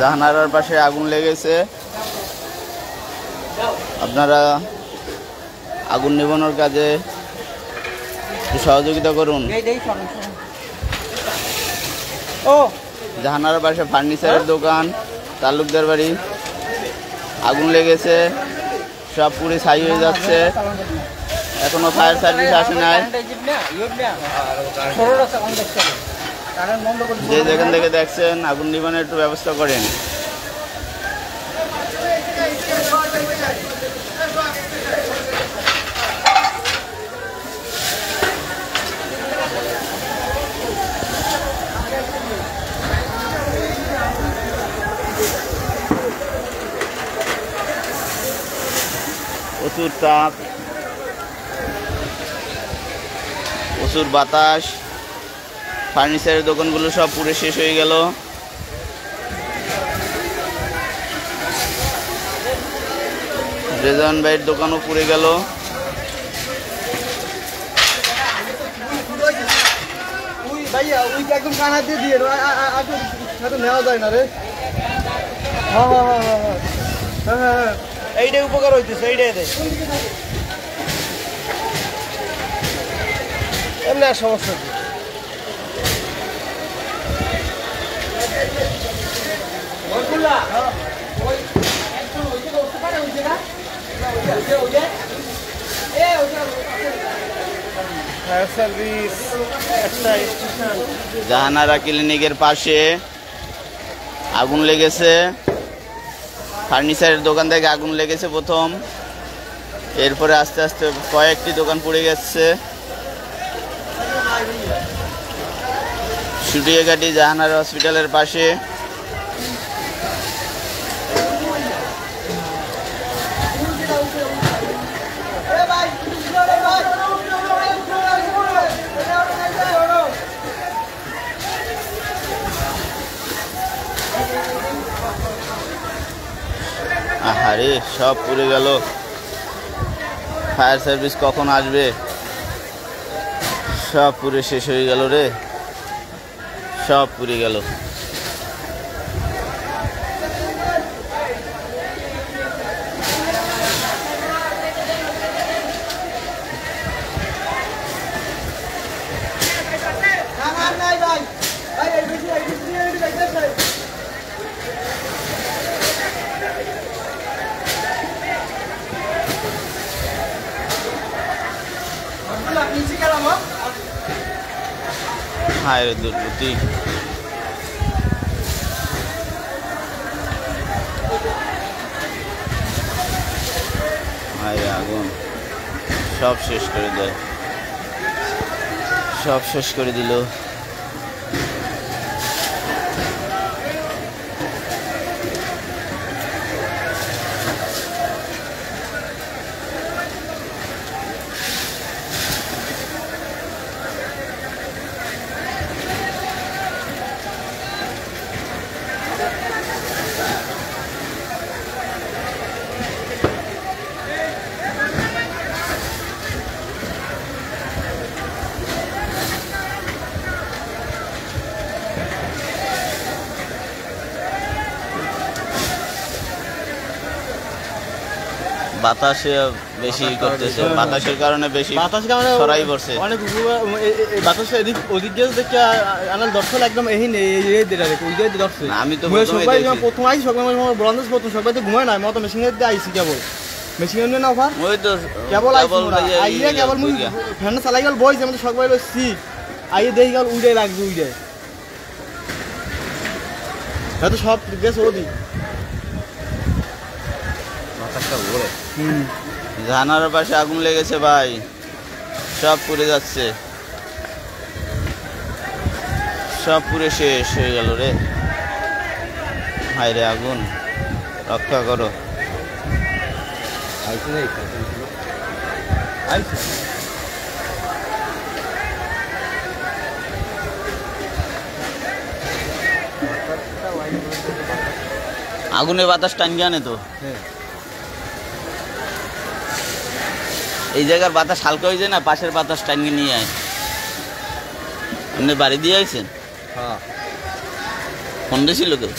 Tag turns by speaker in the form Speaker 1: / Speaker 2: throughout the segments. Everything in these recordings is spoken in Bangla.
Speaker 1: জাহানারার পাশে আগুন লেগেছে, আপনারা আগুন নিভানোর কাজে সহযোগিতা করুন। জাহানারার পাশে ফার্নিচারের দোকান, তালুকদার বাড়ি, আগুন লেগেছে, সব পুরো ছাই হয়ে যাচ্ছে। এখনো ফায়ার সার্ভিস আসে নাই। যে যেখান থেকে দেখছেন আগুন নিভানোর একটু ব্যবস্থা করেন। প্রচুর তাপ, প্রচুর বাতাস, ফার্নিচারের দোকানগুলো সব পুরো শেষ হয়ে গেল। রেজান ভাইয়ের দোকানও পুড়ে গেল।
Speaker 2: এইটাই উপকার হইতেছে, এইটাই দেয় এমনি আর সমস্যা কি।
Speaker 1: জাহানারা ক্লিনিকের পাশে আগুন লেগেছে। ফার্নিচারের দোকান থেকে আগুন লেগেছে প্রথম, এরপরে আস্তে আস্তে কয়েকটি দোকান পুড়ে গেছে। সুটিয়াঘাটি জাহানারা হসপিটালের পাশে আহারে সব পুড়ে গেল। ফায়ার সার্ভিস কখন আসবে? সব পুড়ে শেষ হয়ে গেল রে, সব পুড়ে গেল। হায় দুর্গতি, হায় আগুন সব শেষ করে দেয়, সব শেষ করে দিল। বাতাসে বেশি করতেছে, বাতাসের কারণে বেশি ছড়াই পড়ছে।
Speaker 2: অনেক বাতাসে এদিক ওদিক গিয়ে দেখি আনাল দর্শন একদম এই নেই, এই দেরা রে ওই যে দর্শন।
Speaker 1: আমি তো
Speaker 2: প্রথম আইছি সকাল বলান্দাস প্রথম সকাল তো ঘুমায় না, মত মেশিন এর দিয়ে আইছি কেবল মেশিন এর না অফার
Speaker 1: ওই তো
Speaker 2: কেবল আইয়া কেবল মুই ফ্যান চালাই গেল বইছে আমি তো সকাল সি আইয়ে দেখি গেল উড়ে লাগবে উড়ে এত সব গেছে ওদি
Speaker 1: বাতাসটা ঘুরে। জাহানারার পাশে আগুন লেগেছে ভাই, সব পুড়ে যাচ্ছে, সব পুড়ে শেষ হয়ে গেল রে। হায় রে আগুন, রক্ষা করো। আগুনে বাতাস টানিয়ে আনে তো, এই জায়গার বাতাস হালকা হয়ে যায় না, পাশের বাতাস টানিয়ে নিয়ে আয়। আপনি বাড়ি দিয়ে আইছেন?
Speaker 2: হ্যাঁ।
Speaker 1: ফোন দিয়েছিল কেউ?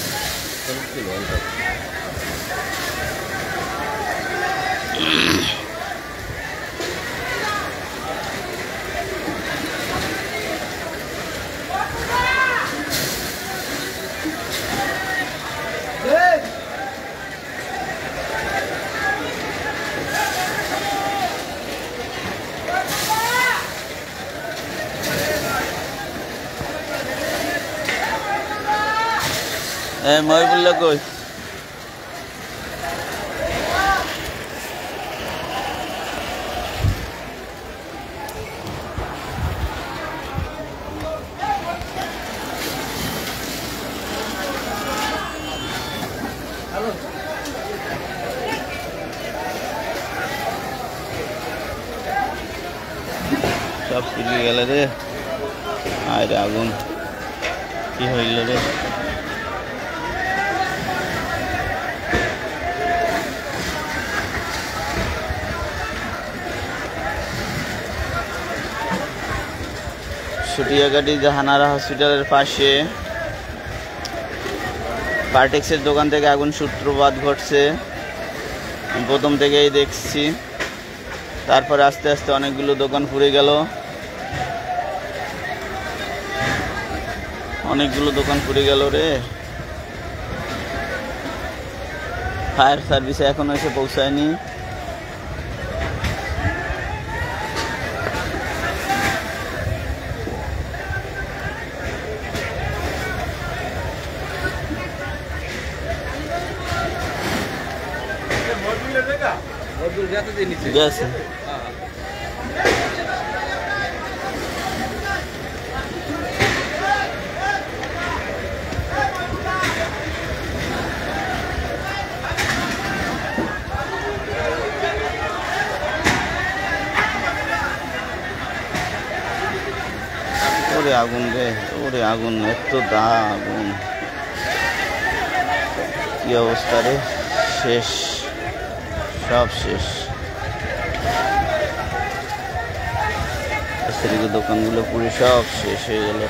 Speaker 1: মহিবুল্লাহ কই? সব পুড়ে গেল রে। আরে আগুন কি হইল রে? সুটিয়াঘাটি জাহানারা হসপিটালের পাশে পার্টেক্সের দোকান থেকে আগুন সূত্রপাত ঘটছে। প্রথম থেকেই দেখছি, তারপরে আস্তে আস্তে অনেকগুলো দোকান পুড়ে গেল, অনেকগুলো দোকান পুড়ে গেল রে। ফায়ার সার্ভিসে এখনো এসে পৌঁছায়নি। গেছে ওরে আগুন রে, ওরে আগুন, এত দা আগুন, কি অবস্থা রে, শেষ, সব শেষ। দোকানগুলো পুরো সব শেষ হয়ে গেল।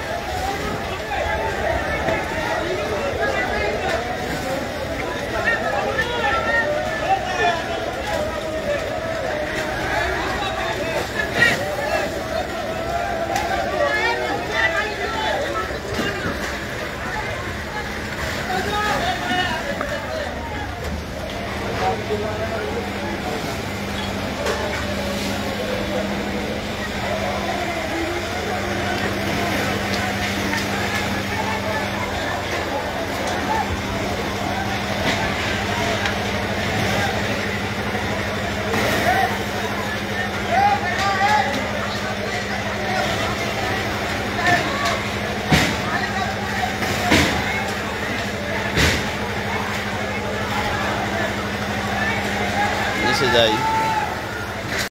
Speaker 1: যাই